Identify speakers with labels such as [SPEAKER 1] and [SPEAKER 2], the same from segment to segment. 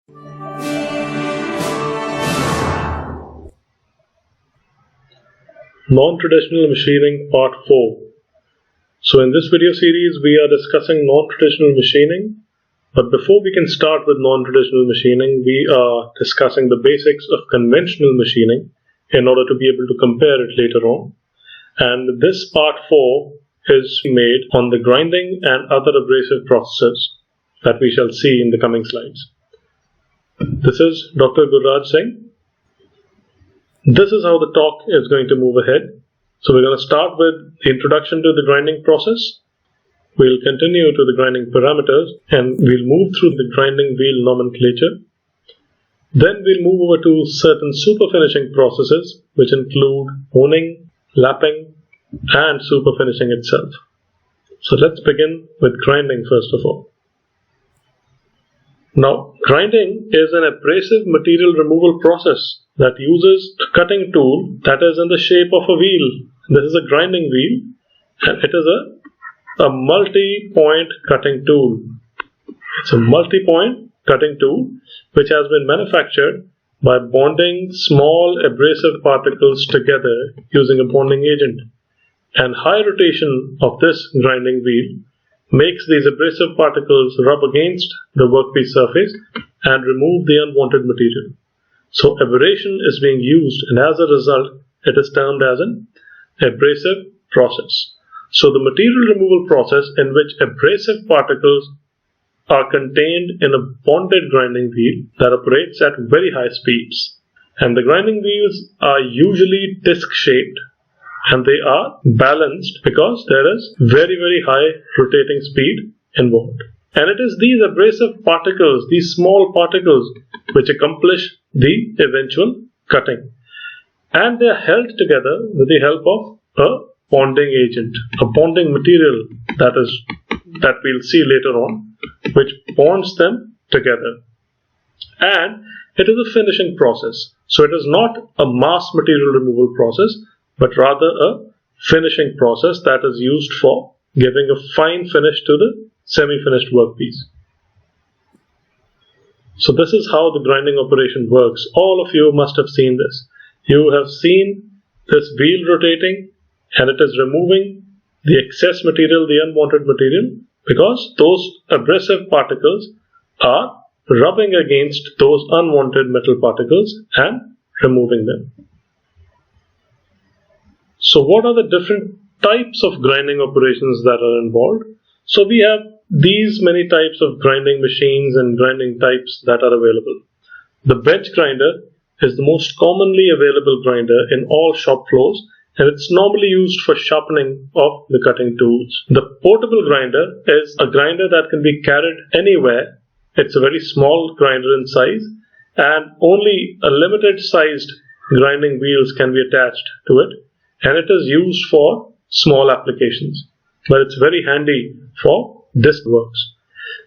[SPEAKER 1] Non-traditional machining part 4. So in this video series we are discussing non-traditional machining, but before we can start with non-traditional machining we are discussing the basics of conventional machining in order to be able to compare it later on. And this part 4 is made on the grinding and other abrasive processes that we shall see in the coming slides. This is Dr. Gurraj Singh. This is how the talk is going to move ahead. So we're going to start with the introduction to the grinding process. We'll continue to the grinding parameters and we'll move through the grinding wheel nomenclature. Then we'll move over to certain super finishing processes which include honing, lapping and super finishing itself. So let's begin with grinding first of all. Now, grinding is an abrasive material removal process that uses a cutting tool that is in the shape of a wheel. This is a grinding wheel and it is a multi-point cutting tool. It's a multi-point cutting tool which has been manufactured by bonding small abrasive particles together using a bonding agent. And high rotation of this grinding wheel makes these abrasive particles rub against the workpiece surface and remove the unwanted material. So aberration is being used and as a result it is termed as an abrasive process. So the material removal process in which abrasive particles are contained in a bonded grinding wheel that operates at very high speeds. And the grinding wheels are usually disc shaped and they are balanced because there is very high rotating speed involved. And it is these abrasive particles, these small particles, which accomplish the eventual cutting. And they are held together with the help of a bonding agent, a bonding material that we'll see later on, which bonds them together. And it is a finishing process. So it is not a mass material removal process, but rather a finishing process that is used for giving a fine finish to the semi-finished workpiece. So this is how the grinding operation works. All of you must have seen this. You have seen this wheel rotating and it is removing the excess material, the unwanted material, because those abrasive particles are rubbing against those unwanted metal particles and removing them. So what are the different types of grinding operations that are involved? So we have these many types of grinding machines and grinding types that are available. The bench grinder is the most commonly available grinder in all shop floors and it's normally used for sharpening of the cutting tools. The portable grinder is a grinder that can be carried anywhere. It's a very small grinder in size and only a limited sized grinding wheels can be attached to it. And it is used for small applications, but it's very handy for disc works.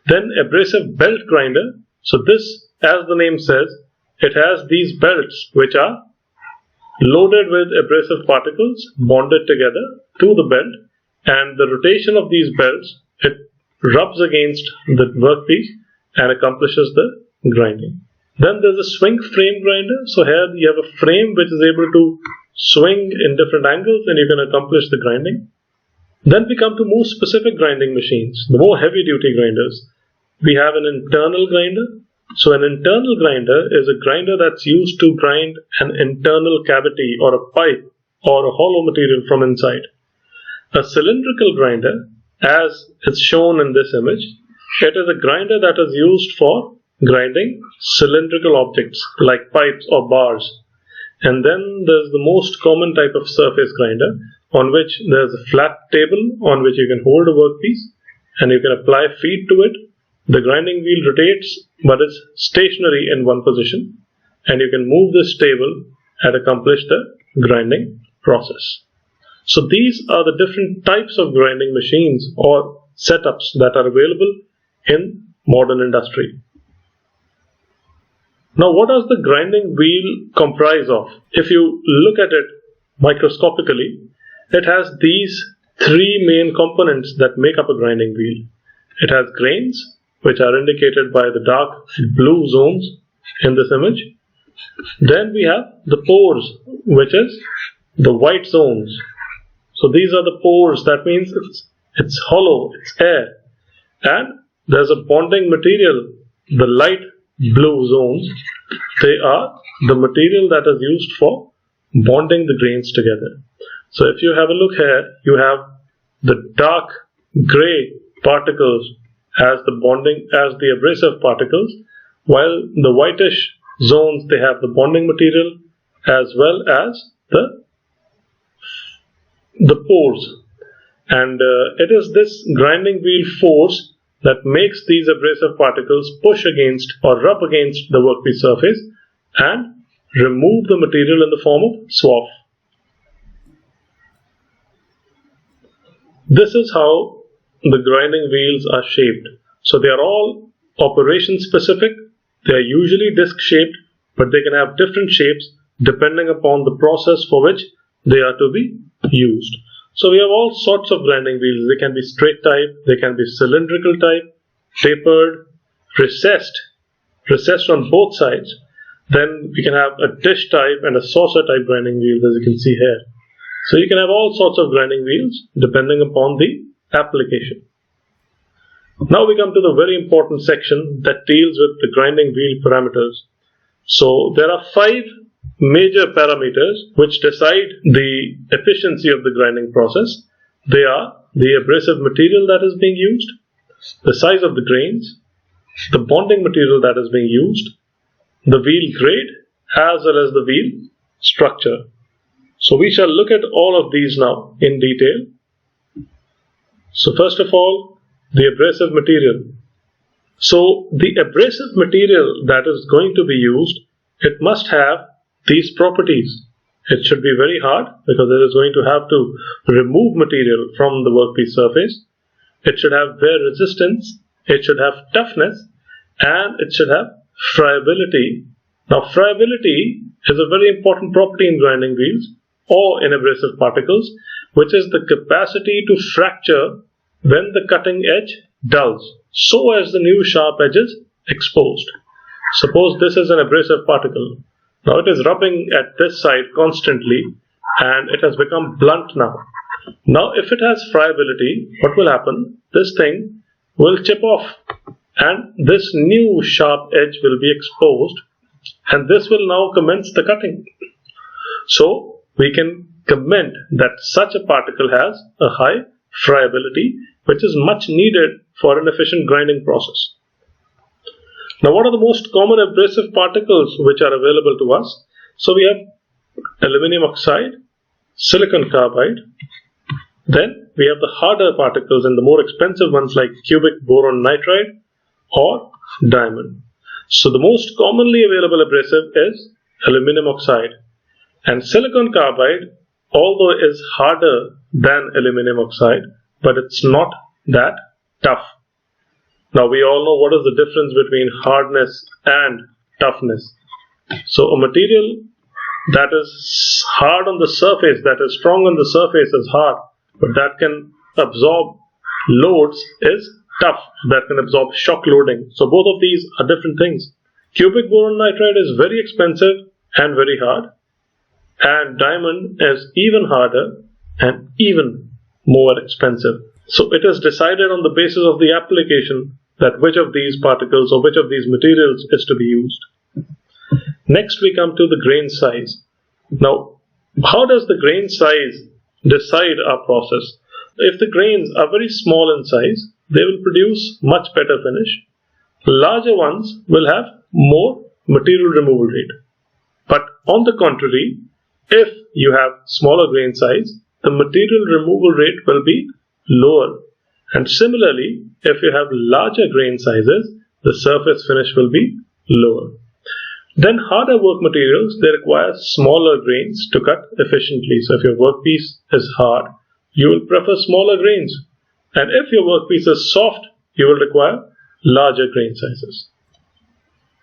[SPEAKER 1] Then abrasive belt grinder. So this, as the name says, it has these belts which are loaded with abrasive particles bonded together to the belt, and the rotation of these belts, it rubs against the workpiece and accomplishes the grinding. Then there's a swing frame grinder. So here you have a frame which is able to swing in different angles and you can accomplish the grinding. Then we come to more specific grinding machines, the more heavy duty grinders. We have an internal grinder. So an internal grinder is a grinder that's used to grind an internal cavity or a pipe or a hollow material from inside. A cylindrical grinder, as is shown in this image, it is a grinder that is used for grinding cylindrical objects like pipes or bars. And then there's the most common type of surface grinder on which there's a flat table on which you can hold a workpiece and you can apply feed to it. The grinding wheel rotates but is stationary in one position and you can move this table and accomplish the grinding process. So these are the different types of grinding machines or setups that are available in modern industry. Now what does the grinding wheel comprise of? If you look at it microscopically, it has these three main components that make up a grinding wheel. It has grains, which are indicated by the dark blue zones in this image. Then we have the pores, which is the white zones. So these are the pores. That means it's hollow, it's air. And there's a bonding material, the light blue zones. They are the material that is used for bonding the grains together. So if you have a look here, you have the dark gray particles as the abrasive particles, while the whitish zones, they have the bonding material as well as the pores. And it is this grinding wheel force that makes these abrasive particles push against or rub against the workpiece surface and remove the material in the form of swarf. This is how the grinding wheels are shaped. So they are all operation specific. They are usually disc shaped, but they can have different shapes depending upon the process for which they are to be used. So we have all sorts of grinding wheels. They can be straight type, they can be cylindrical type, tapered, recessed on both sides. Then we can have a dish type and a saucer type grinding wheels, as you can see here. So you can have all sorts of grinding wheels depending upon the application. Now we come to the very important section that deals with the grinding wheel parameters. So there are 5 major parameters which decide the efficiency of the grinding process. They are the abrasive material that is being used, the size of the grains, the bonding material that is being used, the wheel grade, as well as the wheel structure. So we shall look at all of these now in detail. So first of all, the abrasive material. So the abrasive material that is going to be used, it must have these properties. It should be very hard because it is going to have to remove material from the workpiece surface. It should have wear resistance, it should have toughness, and it should have friability. Now friability is a very important property in grinding wheels or in abrasive particles, which is the capacity to fracture when the cutting edge dulls, so as the new sharp edge is exposed. Suppose this is an abrasive particle. Now it is rubbing at this side constantly and it has become blunt now. Now if it has friability, what will happen? This thing will chip off and this new sharp edge will be exposed, and this will now commence the cutting. So we can comment that such a particle has a high friability, which is much needed for an efficient grinding process. Now what are the most common abrasive particles which are available to us? So we have aluminum oxide, silicon carbide, then we have the harder particles and the more expensive ones like cubic boron nitride or diamond. So the most commonly available abrasive is aluminum oxide, and silicon carbide, although it is harder than aluminum oxide, but it's not that tough. Now we all know what is the difference between hardness and toughness. So a material that is hard on the surface, that is strong on the surface is hard, but that can absorb loads is tough, that can absorb shock loading. So both of these are different things. Cubic boron nitride is very expensive and very hard, and diamond is even harder and even more expensive. So it is decided on the basis of the application that which of these particles or which of these materials is to be used. Next we come to the grain size. Now, how does the grain size decide our process? If the grains are very small in size, they will produce much better finish. Larger ones will have more material removal rate. But on the contrary, if you have smaller grain size, the material removal rate will be lower. And similarly, if you have larger grain sizes, the surface finish will be lower. Then harder work materials, they require smaller grains to cut efficiently. So if your workpiece is hard, you will prefer smaller grains. And if your workpiece is soft, you will require larger grain sizes.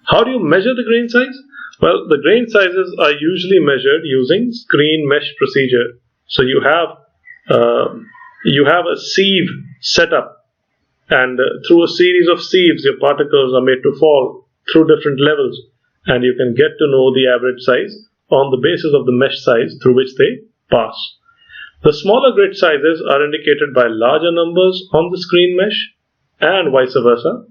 [SPEAKER 1] How do you measure the grain size? Well, the grain sizes are usually measured using screen mesh procedure. So you have a sieve set up and through a series of sieves your particles are made to fall through different levels, and you can get to know the average size on the basis of the mesh size through which they pass. The smaller grid sizes are indicated by larger numbers on the screen mesh and vice versa,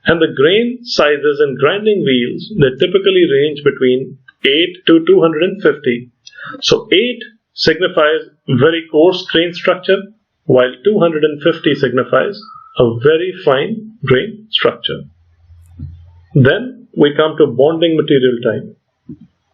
[SPEAKER 1] and the grain sizes in grinding wheels, they typically range between 8 to 250. So 8 signifies very coarse grain structure, while 250 signifies a very fine grain structure. Then we come to bonding material type.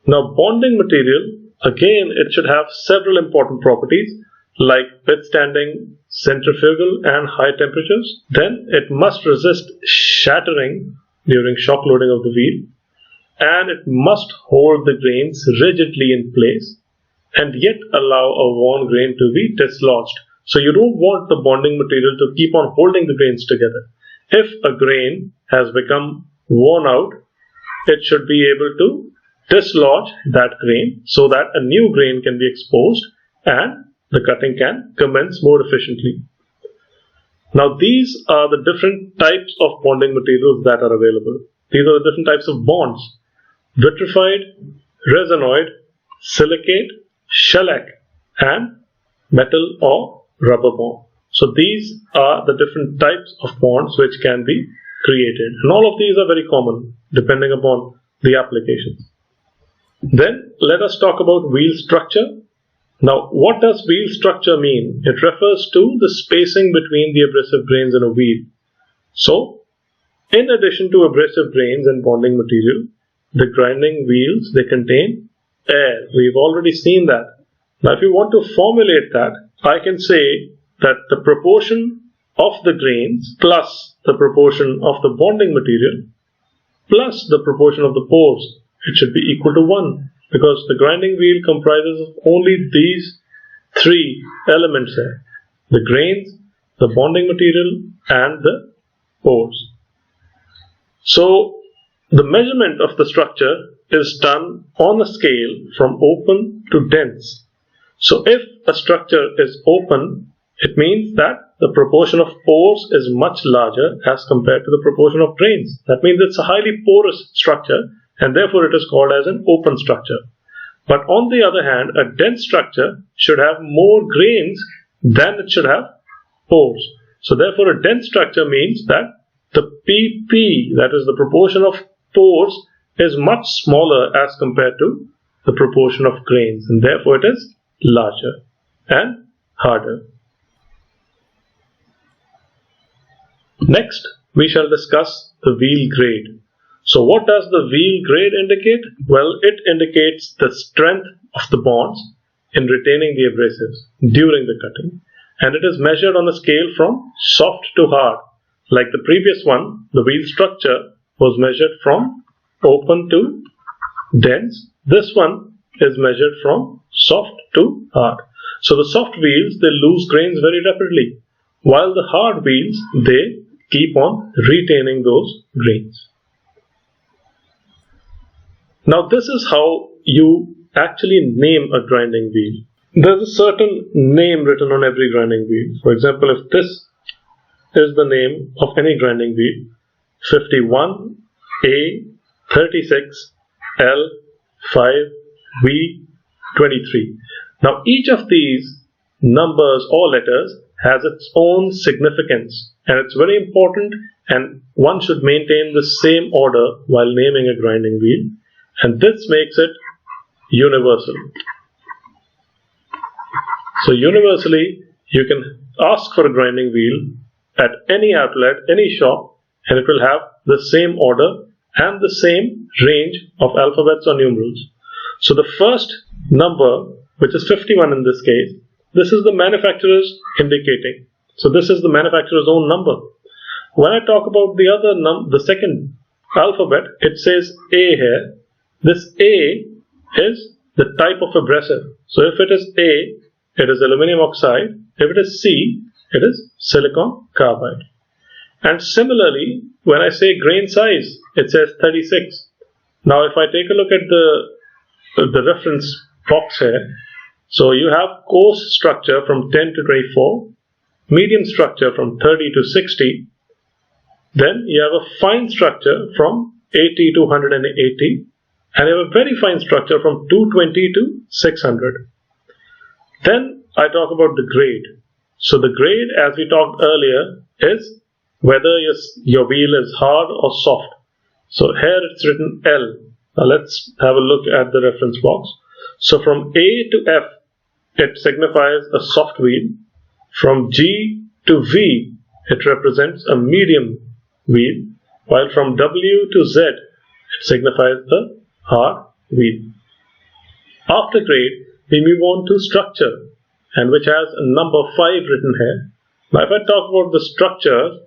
[SPEAKER 1] Now bonding material, again, it should have several important properties like withstanding centrifugal and high temperatures. Then it must resist shattering during shock loading of the wheel, and it must hold the grains rigidly in place and yet allow a worn grain to be dislodged. So you don't want the bonding material to keep on holding the grains together. If a grain has become worn out, it should be able to dislodge that grain so that a new grain can be exposed and the cutting can commence more efficiently. Now these are the different types of bonding materials that are available. These are the different types of bonds: vitrified, resinoid, silicate, shellac, and metal or rubber bond. So these are the different types of bonds which can be created, and all of these are very common depending upon the applications. Then let us talk about wheel structure. Now what does wheel structure mean? It refers to the spacing between the abrasive grains in a wheel. So in addition to abrasive grains and bonding material, the grinding wheels, they contain air. We've already seen that. Now if you want to formulate that, I can say that the proportion of the grains plus the proportion of the bonding material plus the proportion of the pores, it should be equal to 1, because the grinding wheel comprises of only these 3 elements here: the grains, the bonding material, and the pores. So the measurement of the structure is done on a scale from open to dense. So if a structure is open, it means that the proportion of pores is much larger as compared to the proportion of grains. That means it's a highly porous structure, and therefore it is called as an open structure. But on the other hand, a dense structure should have more grains than it should have pores. So therefore a dense structure means that the PP, that is the proportion of pores, is much smaller as compared to the proportion of grains, and therefore it is larger and harder. Next, we shall discuss the wheel grade. So what does the wheel grade indicate? Well, it indicates the strength of the bonds in retaining the abrasives during the cutting, and it is measured on a scale from soft to hard. Like the previous one, the wheel structure was measured from open to dense. This one is measured from soft to hard. So the soft wheels, they lose grains very rapidly, while the hard wheels, they keep on retaining those grains. Now this is how you actually name a grinding wheel. There's a certain name written on every grinding wheel. For example, if this is the name of any grinding wheel: 51, A, 36, L, 5, V, 23. Now each of these numbers or letters has its own significance, and it's very important, and one should maintain the same order while naming a grinding wheel, and this makes it universal. So universally, you can ask for a grinding wheel at any outlet, any shop, and it will have the same order and the same range of alphabets or numerals. So the first number, which is 51 in this case, this is the manufacturer's indicating. So this is the manufacturer's own number. When I talk about the second alphabet, it says A here. This A is the type of abrasive. So if it is A, it is aluminum oxide. If it is C, it is silicon carbide. And similarly, when I say grain size, it says 36. Now if I take a look at the reference box here, so you have coarse structure from 10 to 24, medium structure from 30 to 60, Then you have a fine structure from 80 to 180, and you have a very fine structure from 220 to 600. Then I talk about the grade. So the grade, as we talked earlier, is whether your wheel is hard or soft. So here it's written L. Now let's have a look at the reference box. So from A to F, it signifies a soft wheel. From G to V, it represents a medium wheel, while from W to Z, it signifies a hard wheel. After grade, we move on to structure, and which has a number 5 written here. Now if I talk about the structure,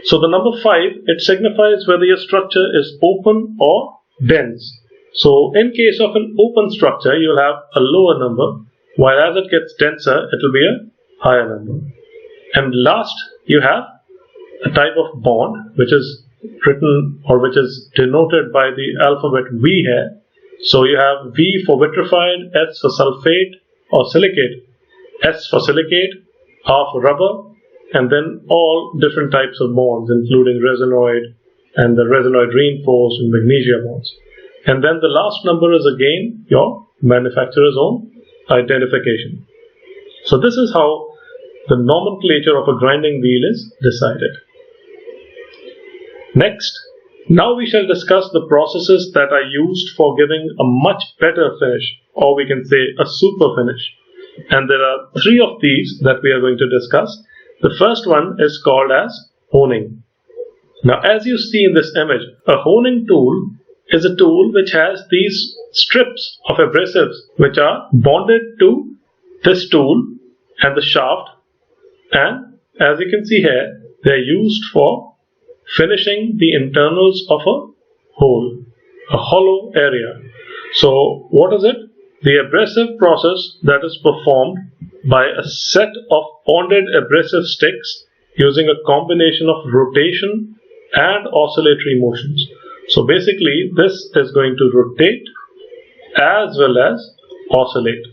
[SPEAKER 1] so the number 5, it signifies whether your structure is open or dense. So in case of an open structure, you'll have a lower number, while as it gets denser, it will be a higher number. And last, you have a type of bond which is written or which is denoted by the alphabet V here. So you have V for vitrified, S for sulfate or silicate, S for silicate, R for rubber, and then all different types of bonds, including resinoid and the resinoid reinforced and magnesia bonds. And then the last number is again your manufacturer's own identification. So this is how the nomenclature of a grinding wheel is decided. Next, now we shall discuss the processes that are used for giving a much better finish, or we can say a super finish. And there are 3 of these that we are going to discuss. The first one is called as honing. Now as you see in this image, a honing tool is a tool which has these strips of abrasives which are bonded to this tool and the shaft, and as you can see here, they are used for finishing the internals of a hole, a hollow area. So what is it? The abrasive process that is performed by a set of bonded abrasive sticks using a combination of rotation and oscillatory motions. So basically this is going to rotate as well as oscillate.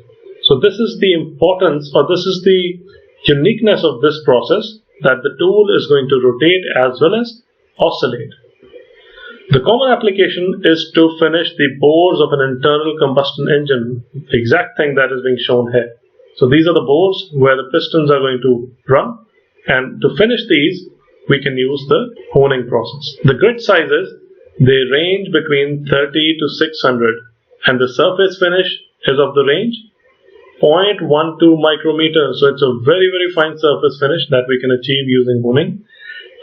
[SPEAKER 1] So this is the importance, or this is the uniqueness of this process, that the tool is going to rotate as well as oscillate. The common application is to finish the bores of an internal combustion engine, the exact thing that is being shown here. So these are the bores where the pistons are going to run, and to finish these we can use the honing process. The grit sizes, they range between 30 to 600, and the surface finish is of the range 0.12 micrometers. So it's a very, very fine surface finish that we can achieve using honing.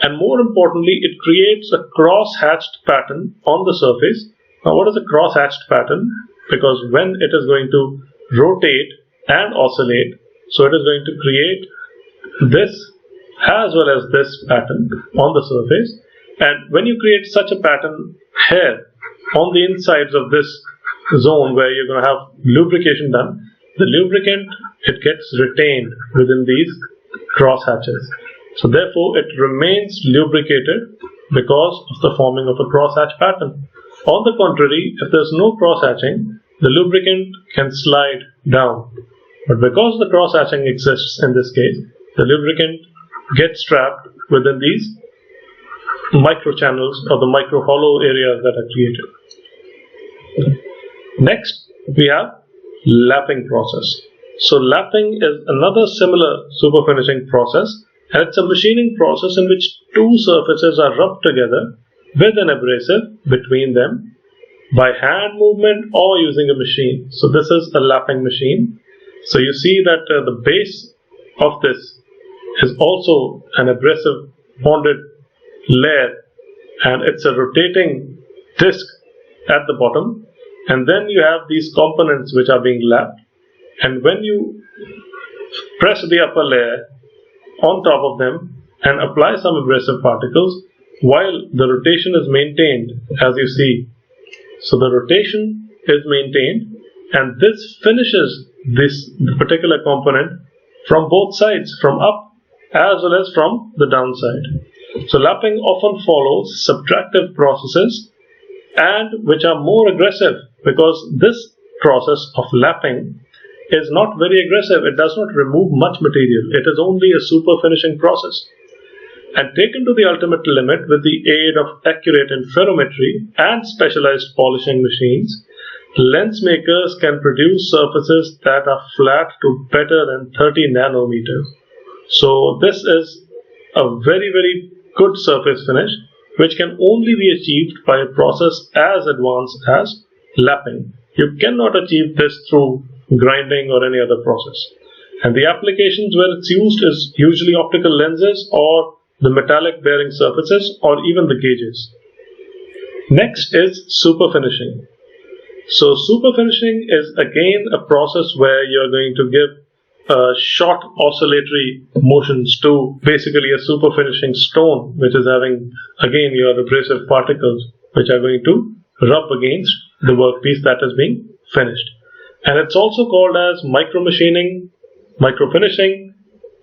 [SPEAKER 1] And more importantly, it creates a cross-hatched pattern on the surface. Now what is a cross-hatched pattern? Because when it is going to rotate and oscillate, so it is going to create this as well as this pattern on the surface. And when you create such a pattern here on the insides of this zone where you're going to have lubrication done, the lubricant, it gets retained within these cross hatches. So therefore it remains lubricated because of the forming of a cross hatch pattern. On the contrary, if there's no cross hatching, the lubricant can slide down. But because the cross hatching exists in this case, the lubricant gets trapped within these micro channels or the micro hollow areas that are created. Next, we have lapping process. So lapping is another similar super finishing process, and it's a machining process in which two surfaces are rubbed together with an abrasive between them by hand movement or using a machine. So this is a lapping machine. So you see that the base of this is also an abrasive bonded layer, and it's a rotating disc at the bottom, and then you have these components which are being lapped, and when you press the upper layer on top of them and apply some abrasive particles while the rotation is maintained, as you see. So the rotation is maintained, and this finishes this particular component from both sides, from up as well as from the downside. So lapping often follows subtractive processes, and which are more aggressive, because this process of lapping is not very aggressive. It does not remove much material. It is only a super finishing process. And taken to the ultimate limit with the aid of accurate interferometry and specialized polishing machines, lens makers can produce surfaces that are flat to better than 30 nanometers. So this is a very, very good surface finish, which can only be achieved by a process as advanced as lapping. You cannot achieve this through grinding or any other process. And the applications where it's used is usually optical lenses or the metallic bearing surfaces or even the gauges. Next is super finishing. So super finishing is again a process where you're going to give short oscillatory motions to basically a super finishing stone, which is having again your abrasive particles which are going to rub against the workpiece that is being finished. And it's also called as micro machining, micro finishing,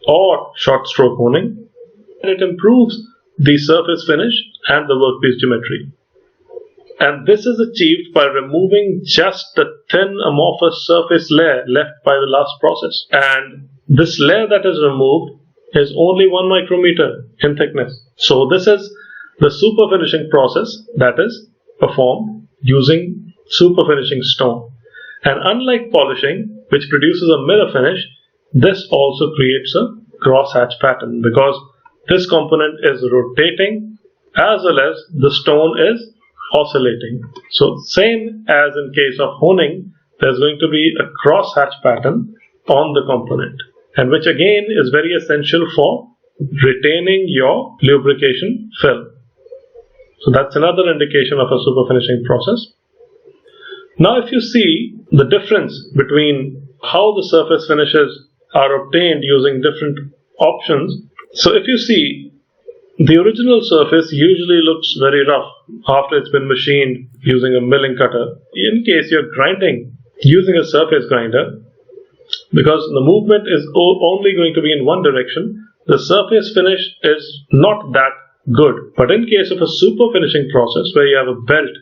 [SPEAKER 1] or short stroke honing. And it improves the surface finish and the workpiece geometry. And this is achieved by removing just the thin amorphous surface layer left by the last process. And this layer that is removed is only 1 micrometer in thickness. So this is the super finishing process that is performed using super finishing stone. And unlike polishing, which produces a mirror finish, this also creates a crosshatch pattern because this component is rotating as well as the stone is oscillating. So same as in case of honing, there's going to be a crosshatch pattern on the component, and which again is very essential for retaining your lubrication film. So that's another indication of a super finishing process. Now if you see the difference between how the surface finishes are obtained using different options. So if you see, the original surface usually looks very rough after it's been machined using a milling cutter. In case you're grinding using a surface grinder, because the movement is only going to be in one direction, the surface finish is not that good. But in case of a super finishing process where you have a belt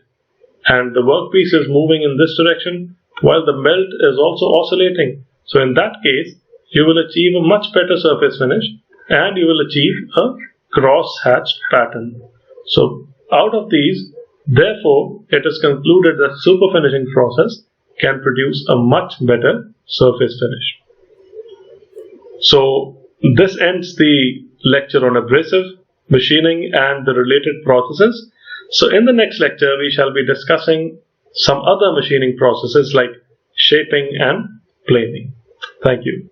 [SPEAKER 1] and the workpiece is moving in this direction while the melt is also oscillating, so in that case you will achieve a much better surface finish and you will achieve a cross-hatched pattern. So out of these, therefore, it is concluded that super finishing process can produce a much better surface finish. So this ends the lecture on abrasive, machining and the related processes. So in the next lecture, we shall be discussing some other machining processes like shaping and planing. Thank you.